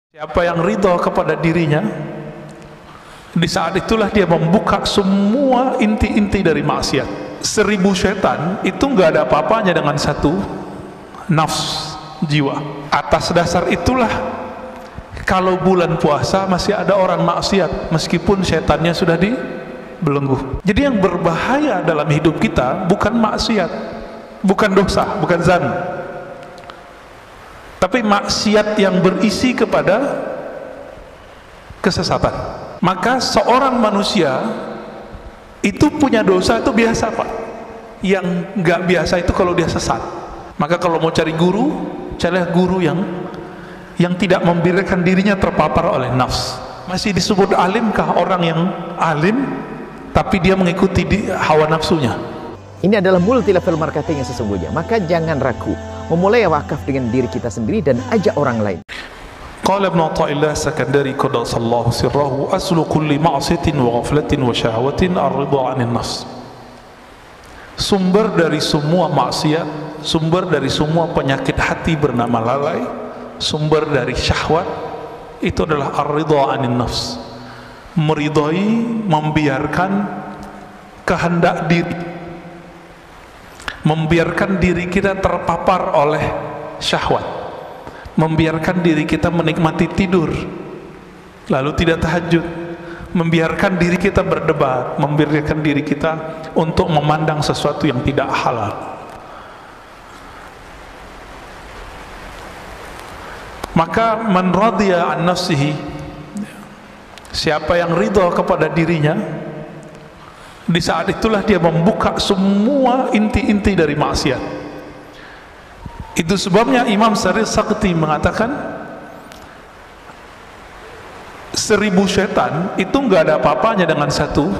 Siapa yang ridho kepada dirinya, di saat itulah dia membuka semua inti-inti dari maksiat. 1000 setan itu nggak ada apa-apanya dengan satu nafs jiwa. Atas dasar itulah kalau bulan puasa masih ada orang maksiat meskipun setannya sudah dibelenggu. Jadi yang berbahaya dalam hidup kita bukan maksiat, bukan dosa, bukan zan, tapi maksiat yang berisi kepada kesesatan. Maka seorang manusia itu punya dosa itu biasa, Pak. Yang nggak biasa itu kalau dia sesat. Maka kalau mau cari guru, carilah guru yang tidak membiarkan dirinya terpapar oleh nafs. Masih disebut alimkah orang yang alim tapi dia mengikuti hawa nafsunya? Ini adalah multi level marketing yang sesungguhnya. Maka jangan ragu memulai wakaf dengan diri kita sendiri dan ajak orang lain. Qala Ibnu Athaillah Sakandari qaddasallahu sirrahu aslu kulli ma'siyatin wa ghaflatin wa syahwatin ar-ridha 'anil nafs. Sumber dari semua maksiat, sumber dari semua penyakit hati bernama lalai, sumber dari syahwat itu adalah ar-ridha 'anil nafs. Meridhai, membiarkan kehendak diri, membiarkan diri kita terpapar oleh syahwat, membiarkan diri kita menikmati tidur lalu tidak tahajud, membiarkan diri kita berdebat, membiarkan diri kita untuk memandang sesuatu yang tidak halal. Maka man radiya an nafsihi, siapa yang ridha kepada dirinya, di saat itulah dia membuka semua inti-inti dari maksiat. Itu sebabnya Imam Syarif Sakti mengatakan 1000 setan itu nggak ada apa-apanya dengan satu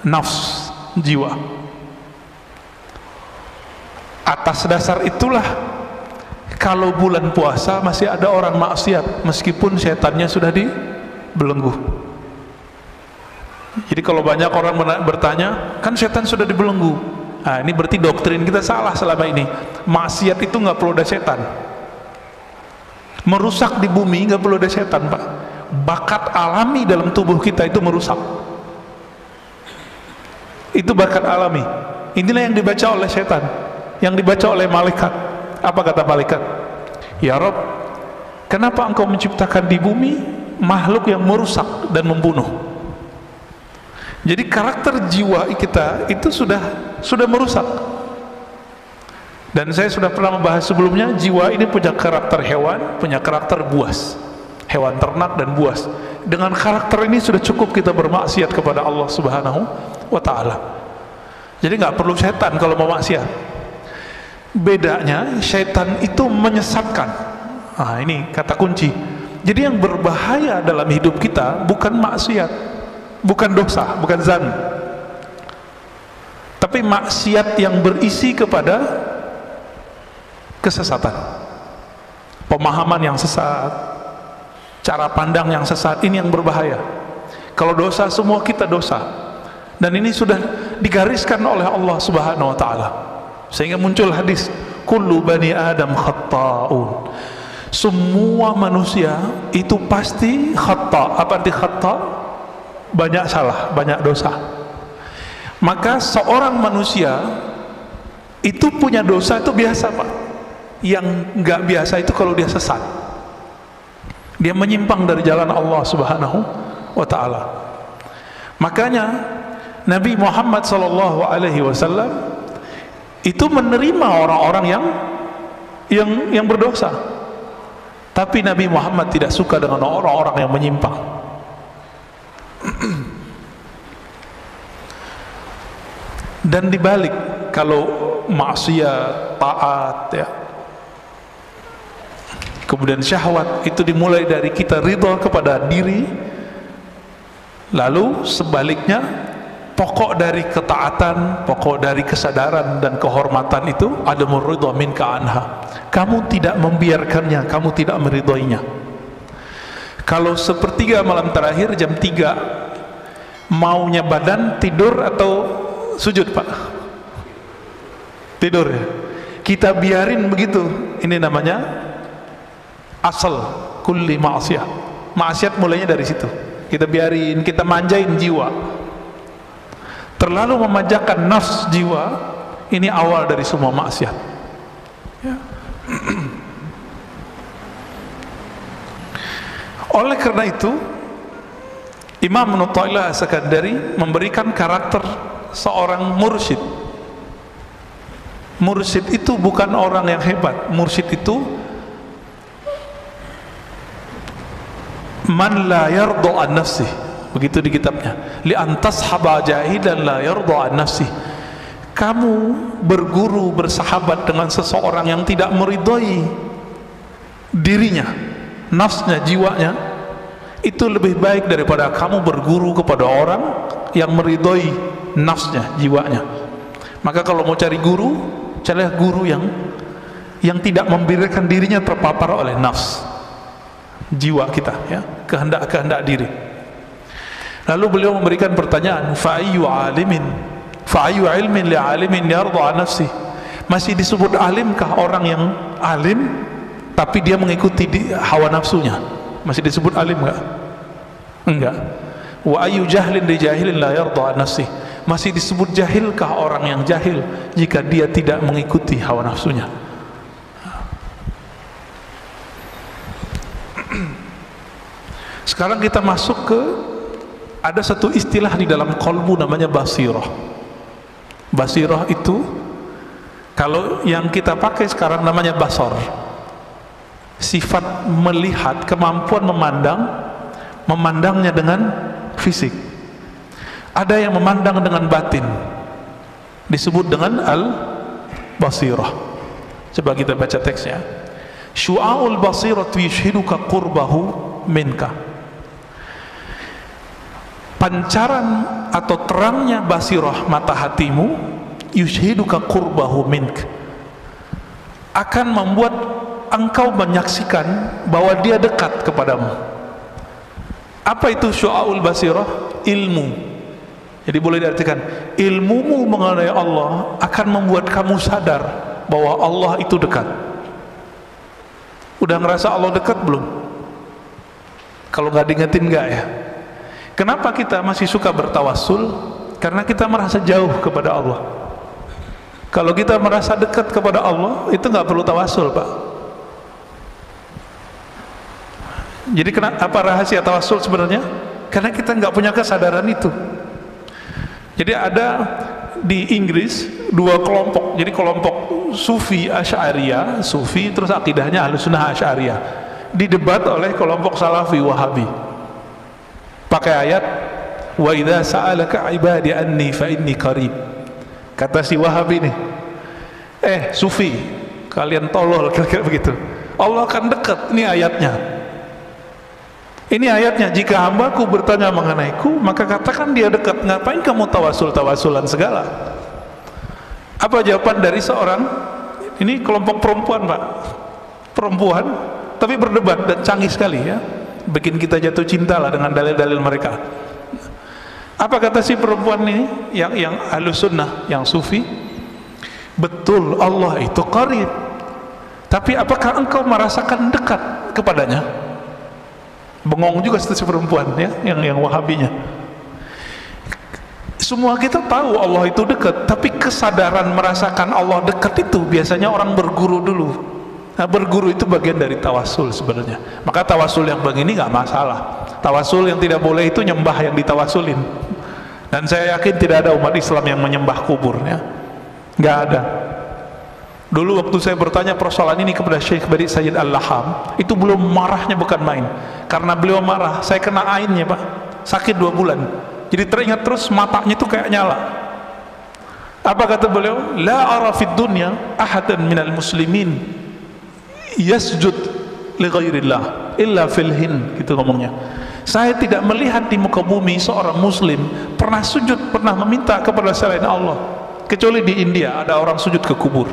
nafs jiwa. Atas dasar itulah kalau bulan puasa masih ada orang maksiat meskipun setannya sudah dibelenggu. Jadi kalau banyak orang bertanya, kan setan sudah dibelenggu. Nah, ini berarti doktrin kita salah selama ini. Maksiat itu nggak perlu ada setan. Merusak di bumi nggak perlu ada setan, Pak. Bakat alami dalam tubuh kita itu merusak. Itu bakat alami. Inilah yang dibaca oleh setan, yang dibaca oleh malaikat. Apa kata malaikat? Ya Rabb, kenapa engkau menciptakan di bumi makhluk yang merusak dan membunuh? Jadi karakter jiwa kita itu sudah merusak. Dan saya sudah pernah membahas sebelumnya, jiwa ini punya karakter hewan, punya karakter buas, hewan ternak dan buas. Dengan karakter ini sudah cukup kita bermaksiat kepada Allah Subhanahu wa ta'ala. Jadi nggak perlu setan kalau mau maksiat. Bedanya setan itu menyesatkan. Nah, ini kata kunci. Jadi yang berbahaya dalam hidup kita bukan maksiat, bukan dosa, bukan zan, tapi maksiat yang berisi kepada kesesatan, pemahaman yang sesat, cara pandang yang sesat. Ini yang berbahaya. Kalau dosa, semua kita dosa, dan ini sudah digariskan oleh Allah Subhanahu wa ta'ala, sehingga muncul hadis kullu bani adam khatta'un. Semua manusia itu pasti khata'. Apa arti khata'? Banyak salah, banyak dosa. Maka seorang manusia itu punya dosa itu biasa, Pak. Yang nggak biasa itu kalau dia sesat, dia menyimpang dari jalan Allah Subhanahu wa ta'ala. Makanya Nabi Muhammad SAW itu menerima orang-orang yang berdosa, tapi Nabi Muhammad tidak suka dengan orang-orang yang menyimpang. Dan dibalik, kalau maksiat, taat, ya, kemudian syahwat itu dimulai dari kita ridha kepada diri, lalu sebaliknya pokok dari ketaatan, pokok dari kesadaran dan kehormatan itu adamur ridha minka anha. Kamu tidak membiarkannya, kamu tidak meridhoinya. Kalau sepertiga malam terakhir jam 3 maunya badan tidur atau sujud, Pak? Tidur ya. Kita biarin begitu. Ini namanya asal kulli ma'siyah. Maksiat mulainya dari situ. Kita biarin, kita manjain jiwa, terlalu memanjakan nafs jiwa. Ini awal dari semua maksiat ya. Oleh karena itu Imam Ibnu Athaillah As-Sakandari memberikan karakter seorang mursyid. Mursyid itu bukan orang yang hebat. Mursyid itu man la yarda an nafsih, begitu di kitabnya, li antas haba jahilan la yarda an nafsih. Kamu berguru, bersahabat dengan seseorang yang tidak meridhai dirinya, nafsnya, jiwanya, itu lebih baik daripada kamu berguru kepada orang yang meridhai nafsnya, jiwanya. Maka kalau mau cari guru, carilah guru yang tidak membiarkan dirinya terpapar oleh nafs, jiwa kita ya, kehendak-kehendak diri. Lalu beliau memberikan pertanyaan, fa'ayyu ilmin li alimin yarda an nafsi. Masih disebut alimkah orang yang alim tapi dia mengikuti hawa nafsunya? Masih disebut alim enggak? Enggak. Wa ayyu jahlin li jahilin la yarda an nafsi. Masih disebut jahilkah orang yang jahil jika dia tidak mengikuti hawa nafsunya? Sekarang kita masuk ke, ada satu istilah di dalam qalbu namanya basirah. Basirah itu kalau yang kita pakai sekarang namanya basar. Sifat melihat, kemampuan memandangnya dengan fisik. Ada yang memandang dengan batin, disebut dengan al-basirah. Coba kita baca teksnya. Syu'aul basiratu yushhiduka qurbahu minka. Pancaran atau terangnya basirah mata hatimu, yushhiduka qurbahu mink, akan membuat engkau menyaksikan bahwa dia dekat kepadamu. Apa itu syu'aul basirah? Ilmu. Jadi boleh diartikan, ilmumu mengenai Allah akan membuat kamu sadar bahwa Allah itu dekat. Udah ngerasa Allah dekat belum? Kalau nggak diingetin nggak ya? Kenapa kita masih suka bertawassul? Karena kita merasa jauh kepada Allah. Kalau kita merasa dekat kepada Allah, itu nggak perlu tawassul, Pak. Jadi apa rahasia tawassul sebenarnya? Karena kita nggak punya kesadaran itu. Jadi ada di Inggris dua kelompok. Jadi kelompok Sufi Asy'ariyah, Sufi terus akidahnya Ahlussunnah Asy'ariyah, didebat oleh kelompok Salafi Wahabi. Pakai ayat wa idza sa'alaka ibadi anni fa inni qarib. Kata si Wahabi nih, Sufi, kalian tolol, kira-kira begitu. Allah akan dekat, ini ayatnya. Ini ayatnya, jika hambaku bertanya mengenaiku, maka katakan dia dekat. Ngapain kamu tawassul-tawassulan segala? Apa jawaban dari seorang, ini kelompok perempuan, Pak. Perempuan, tapi berdebat dan canggih sekali ya. Bikin kita jatuh cinta lah dengan dalil-dalil mereka. Apa kata si perempuan ini yang Ahlussunnah, yang Sufi? Betul, Allah itu qarib. Tapi apakah engkau merasakan dekat kepadanya? Bengong juga si perempuan ya, yang Wahabinya. Semua kita tahu Allah itu dekat, tapi kesadaran merasakan Allah dekat itu biasanya orang berguru dulu. Nah, berguru itu bagian dari tawassul sebenarnya. Maka tawassul yang begini nggak masalah. Tawassul yang tidak boleh itu nyembah yang ditawassulin. Dan saya yakin tidak ada umat Islam yang menyembah kubur ya. Nggak ada. Dulu waktu saya bertanya persoalan ini kepada Syekh Bari Sayyid Al-Laham, itu belum marahnya bukan main. Karena beliau marah, saya kena ainnya, Pak. Sakit 2 bulan. Jadi teringat terus, matanya itu kayak nyala. Apa kata beliau? La ara fid dunya ahadan minal muslimin yasjud li ghairillah illa fil hin, gitu ngomongnya. Saya tidak melihat di muka bumi seorang muslim pernah sujud, pernah meminta kepada selain Allah, kecuali di India ada orang sujud ke kubur.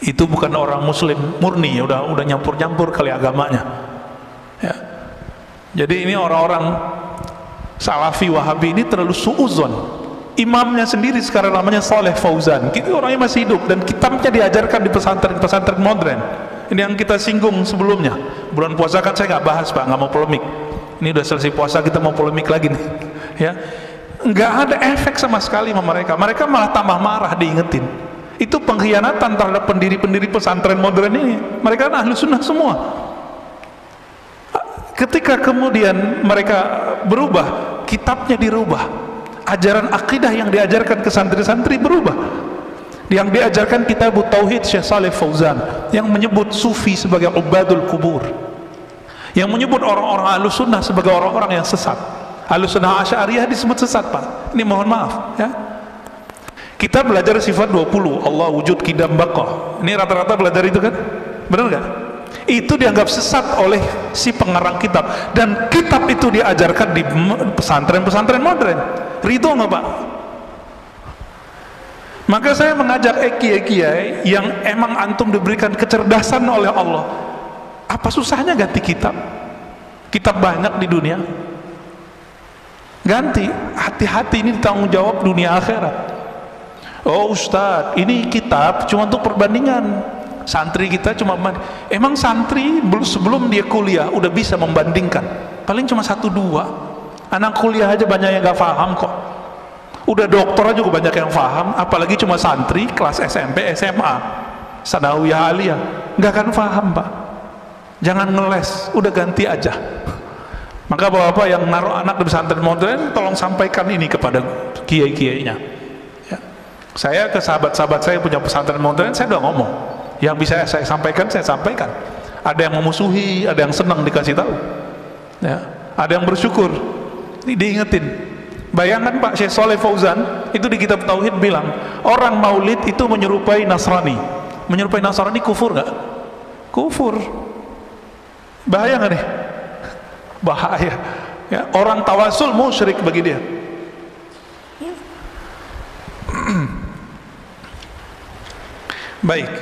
Itu bukan orang muslim murni, udah nyampur-nyampur kali agamanya ya. Jadi ini orang-orang Salafi Wahabi ini terlalu suuzon. Imamnya sendiri sekarang namanya Saleh Fauzan, orangnya masih hidup dan kitabnya diajarkan di pesantren-pesantren modern. Ini yang kita singgung sebelumnya. Bulan puasa kan saya nggak bahas Pak, nggak mau polemik. Ini udah selesai puasa kita mau polemik lagi nih. Ya, nggak ada efek sama sekali sama mereka. Mereka malah tambah marah diingetin. Itu pengkhianatan terhadap pendiri-pendiri pesantren modern ini. Mereka kan ahlu sunnah semua. Ketika kemudian mereka berubah, kitabnya dirubah, ajaran akidah yang diajarkan ke santri-santri berubah. Yang diajarkan kitab Tauhid Syekh Shalih Fauzan yang menyebut sufi sebagai ubadul kubur, yang menyebut orang-orang ahlu sunnah sebagai orang-orang yang sesat. Ahlu sunnah Asy'ariyah disebut sesat Pak. Ini mohon maaf ya. Kita belajar sifat 20 Allah wujud qidam baqa. Ini rata-rata belajar itu kan? Benar nggak? Itu dianggap sesat oleh si pengarang kitab, dan kitab itu diajarkan di pesantren-pesantren modern. Ridho nggak Pak? Maka saya mengajak kiai-kiai yang emang antum diberikan kecerdasan oleh Allah, apa susahnya ganti kitab? Kitab banyak di dunia, ganti. Hati-hati, ini tanggung jawab dunia akhirat. Oh Ustadz, ini kitab cuma untuk perbandingan. Santri kita cuma emang santri sebelum dia kuliah udah bisa membandingkan, paling cuma 1-2. Anak kuliah aja banyak yang gak paham kok. Udah dokter juga banyak yang paham, apalagi cuma santri kelas SMP, SMA, sanawiyah, aliyah, nggak akan paham Pak. Jangan ngeles, udah ganti aja. Maka bapak-bapak yang naruh anak di pesantren modern, tolong sampaikan ini kepada kiai-kiainya ya. Saya ke sahabat-sahabat saya punya pesantren modern, saya udah ngomong, yang bisa saya sampaikan, saya sampaikan. Ada yang memusuhi, ada yang senang dikasih tahu ya. Ada yang bersyukur diingetin. Bayangkan Pak, Syekh Shalih Fauzan itu di kitab Tauhid bilang orang maulid itu menyerupai Nasrani. Menyerupai Nasrani kufur nggak? Kufur. Bahaya nggak nih? Bahaya ya. Orang tawasul musyrik bagi dia. Baik.